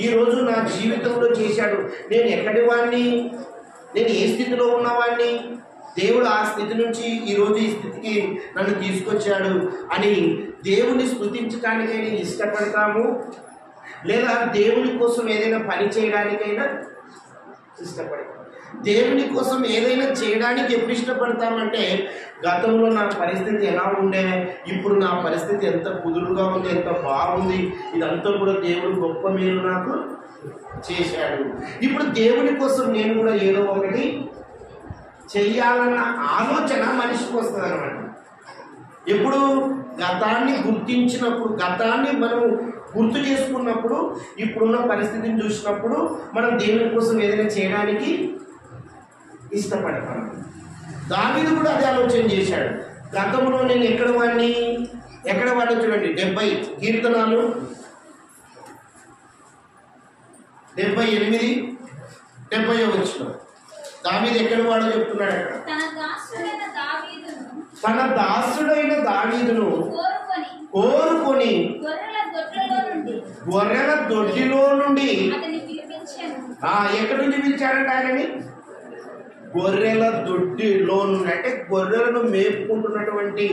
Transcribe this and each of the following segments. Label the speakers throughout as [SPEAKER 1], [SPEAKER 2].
[SPEAKER 1] ఈరోజు నా జీవితంలో చేశాడు. నేను ఎక్కడి వాడిని, నేను ఏ స్థితిలో ఉన్నవాడిని, దేవుడు ఆ స్థితి నుంచి ఈరోజు ఈ స్థితికి నన్ను తీసుకొచ్చాడు అని దేవుని స్తుతించడానికైనా ఇష్టపడతాము, లేదా దేవుని కోసం ఏదైనా పని చేయడానికైనా ఇష్టపడతాం. దేవుని కోసం ఏదైనా చేయడానికి ఎప్పుడు ఇష్టపడతామంటే, గతంలో నా పరిస్థితి ఎలా ఉండే, ఇప్పుడు నా పరిస్థితి ఎంత కుదురుగా ఉంది, ఎంత బాగుంది, ఇదంతా కూడా దేవుడు గొప్ప మేలు నాకు చేశాడు. ఇప్పుడు దేవుని కోసం నేను కూడా ఏదో ఒకటి చెయ్యాలన్న ఆలోచన మనిషికి వస్తుంది అనమాట. ఎప్పుడు గతాన్ని గుర్తించినప్పుడు, గతాన్ని మనం గుర్తు చేసుకున్నప్పుడు, ఇప్పుడున్న పరిస్థితిని చూసినప్పుడు మనం దేవుని కోసం ఏదైనా చేయడానికి ఇష్టపడతాం. దావీదు కూడా అదే ఆలోచన చేశాడు. గతంలో నేను ఎక్కడ వాడిని చూడండి, 70 కీర్తనాలు 78, 70 వచ్చిన దావీదు ఎక్కడ వాడో చెప్తున్నాడు. అక్కడ తన దాసుడైన దావీదును కోరుకొని గొర్రెల దొడ్డిలో నుండి ఎక్కడి నుంచి పిలిచాడంటే ఆయనని? గొర్రెల దొడ్డిలో నుండి, అంటే గొర్రెలను మేపుకుంటున్నటువంటి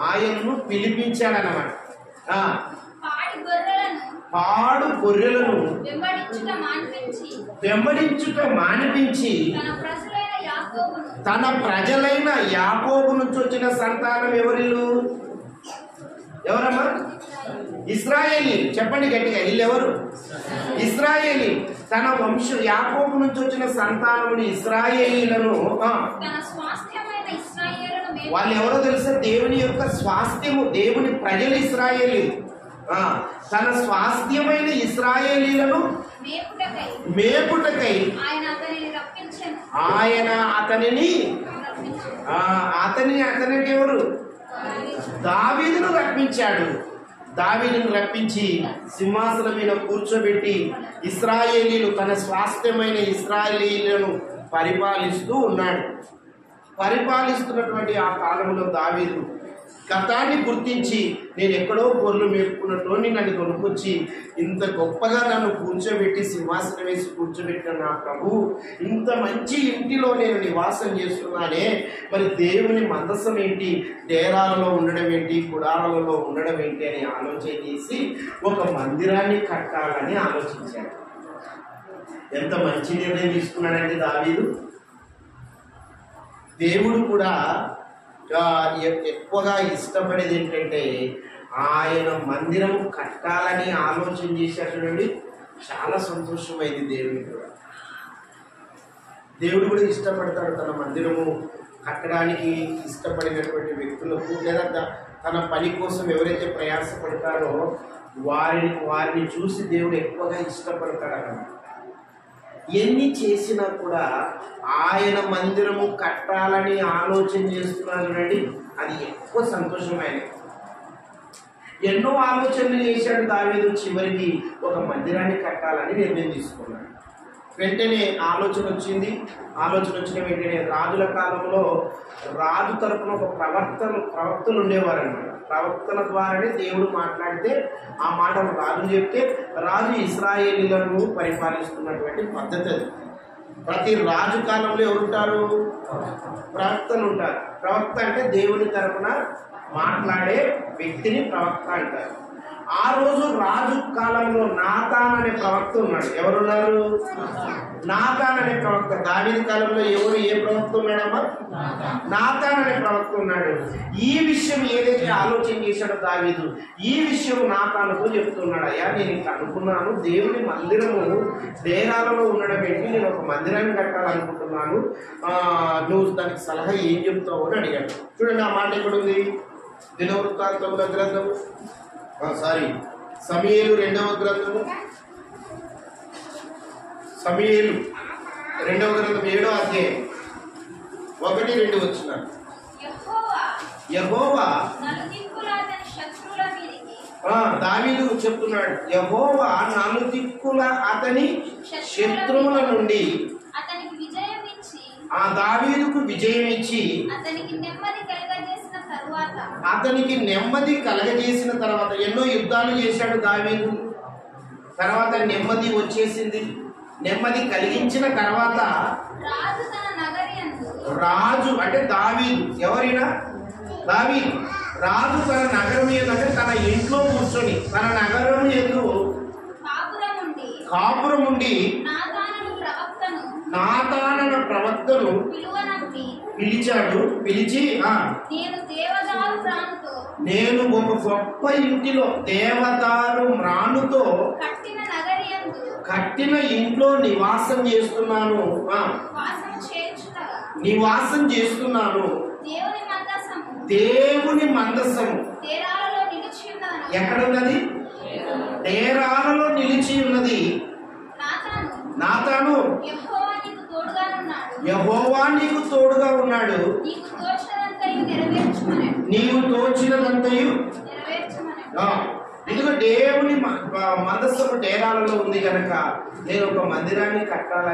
[SPEAKER 1] ఆయనను పిలిపించాడన్నమాట. పాడు గొర్రెలను వెంబడించుట మానిపించి తన ప్రజలైన యాకోబు నుంచి వచ్చిన సంతానం ఎవరమ్మా? ఇశ్రాయేలీ. చెప్పండి గట్టిగా, వీళ్ళెవరు? ఇశ్రాయేలీ. తన వంశం యాకోబు నుంచి వచ్చిన సంతానముని ఇశ్రాయేలీలను, వాళ్ళు ఎవరో తెలుసా? దేవుని యొక్క స్వాస్థ్యము, దేవుని ప్రజలు ఇశ్రాయేలీ. తన స్వాస్థ్యమైన ఇశ్రాయేలీలను మేపుటకై ఆయన అతనిని ఎవరు? దావీదును రప్పించాడు. దావీదును రప్పించి సింహాసనం మీద కూర్చోబెట్టి ఇశ్రాయేలీలు, తన స్వాస్థ్యమైన ఇశ్రాయేలీలను పరిపాలిస్తూ ఉన్నాడు. పరిపాలిస్తున్నటువంటి ఆ కాలంలో దావీదు గతాన్ని గుర్తించి, నేను ఎక్కడో గొర్రెలు మేపుకున్నట్టు నన్ను కొనుక్కొచ్చి ఇంత గొప్పగా నన్ను కూర్చోబెట్టి సింహాసనం వేసి కూర్చోబెట్టిన నా ప్రభు, ఇంత మంచి ఇంటిలో నేను నివాసం చేస్తున్నానే, మరి దేవుని మందసం ఏంటి, డేరాలలో ఉండడం ఏంటి, గుడారాలలో ఉండడం ఏంటి అని ఆలోచన చేసి ఒక మందిరాన్ని కట్టాలని ఆలోచించాడు. ఎంత మంచి నిర్ణయం తీసుకున్నాడంటే దావీదు. దేవుడు కూడా ఎక్కువగా ఇష్టపడేది ఏంటంటే ఆయన మందిరం కట్టాలని ఆలోచన చేశాడు. చూడండి, చాలా సంతోషమైంది దేవుడికి కూడా. దేవుడు కూడా ఇష్టపడతాడు తన మందిరము కట్టడానికి ఇష్టపడినటువంటి వ్యక్తులకు, లేదా తన పని కోసం ఎవరైతే ప్రయాసపడతారో వారిని చూసి దేవుడు ఎక్కువగా ఇష్టపడతాడు అన్నమాట. ఎన్ని చేసినా కూడా ఆయన మందిరము కట్టాలని ఆలోచన చేస్తున్నారు చూడండి, అది ఎక్కువ సంతోషమైన. ఎన్నో ఆలోచనలు చేశాడు దావీదు, చివరికి ఒక మందిరాన్ని కట్టాలని నిర్ణయం తీసుకున్నాడు. వెంటనే ఆలోచన వచ్చిన వెంటనే రాజుల కాలంలో రాజు తరపున ఒక ప్రవక్తలు ఉండేవారు అన్నమాట. ప్రవక్తల ద్వారానే దేవుడు మాట్లాడితే ఆ మాటలు రాజు చెప్తే రాజు ఇశ్రాయేలీలను పరిపాలిస్తున్నటువంటి పద్ధతి అది. ప్రతి రాజు కాలంలో ఎవరుంటారు? ప్రవక్తలు ఉంటారు. ప్రవక్త అంటే దేవుని తరపున మాట్లాడే వ్యక్తిని ప్రవక్త అంటారు. ఆ రోజు రాజు కాలంలో నాతాన్ అనే ప్రవక్త ఉన్నాడు. ఎవరున్నారు? నాతాన్ అనే ప్రవక్త. దావీదు కాలంలో ఏ ప్రవక్త ఉన్నాడమ్మా? నాతాన్ అనే ప్రవక్త ఉన్నాడు. ఈ విషయం ఏదైతే ఆలోచన చేశాడో దావీదు, ఈ విషయం నాతానుతో చెప్తున్నాడు. అయ్యా, నేను ఇట్లా అనుకున్నాను, దేవుని మందిరము డేరాలలో ఉండడం ఏంటి, నేను ఒక మందిరాన్ని కట్టాలనుకుంటున్నాను, నువ్వు దానికి సలహా ఏం చెప్తావు అని అడిగాడు. చూడండి, ఆ మాట ఎక్కడుంది? దినవృత్తాంతముల గ్రంథము, సమూయేలు 2వ గ్రంథము, సమూయేలు 2వ గ్రంథం 7వ అధ్యాయం 1-2 వచ్చినారు. యెహోవా దావీదు చెప్తున్నాడు, యెహోవా నలుదిక్కుల అతని శత్రువుల నుండి ఆ దావీదుకు విజయం ఇచ్చి అతనికి నెమ్మది కలగజేసిన తర్వాత ఎన్నో యుద్ధాలు చేశాడు దావీదు. తర్వాత నెమ్మది వచ్చేసింది. నెమ్మది కలిగించిన తర్వాత రాజు అంటే దావీదు, ఎవరైనా దావీదు రాజు తన నగరం ఏంటంటే తన ఇంట్లో కూర్చొని తన నగరం యందు కాపురం ఉండి నాతానను ప్రవక్తను పిలిచాడు. పిలిచి నేను ఒక గొప్ప ఇంటిలో దేవదారు మ్రానుతో కట్టిన ఇంట్లో నివాసం చేస్తున్నాను. దేవుని మందసము ఎక్కడున్నది? డేరాలలో నిలిచి ఉన్నది. నాతాను యెహోవా నీకు తోడుగా ఉన్నాడు, నీవు తోచినదంతయు. ఇదిగో దేవుని మందసము డేరాలలో ఉంది కనుక నేను ఒక మందిరాన్ని కట్టాలని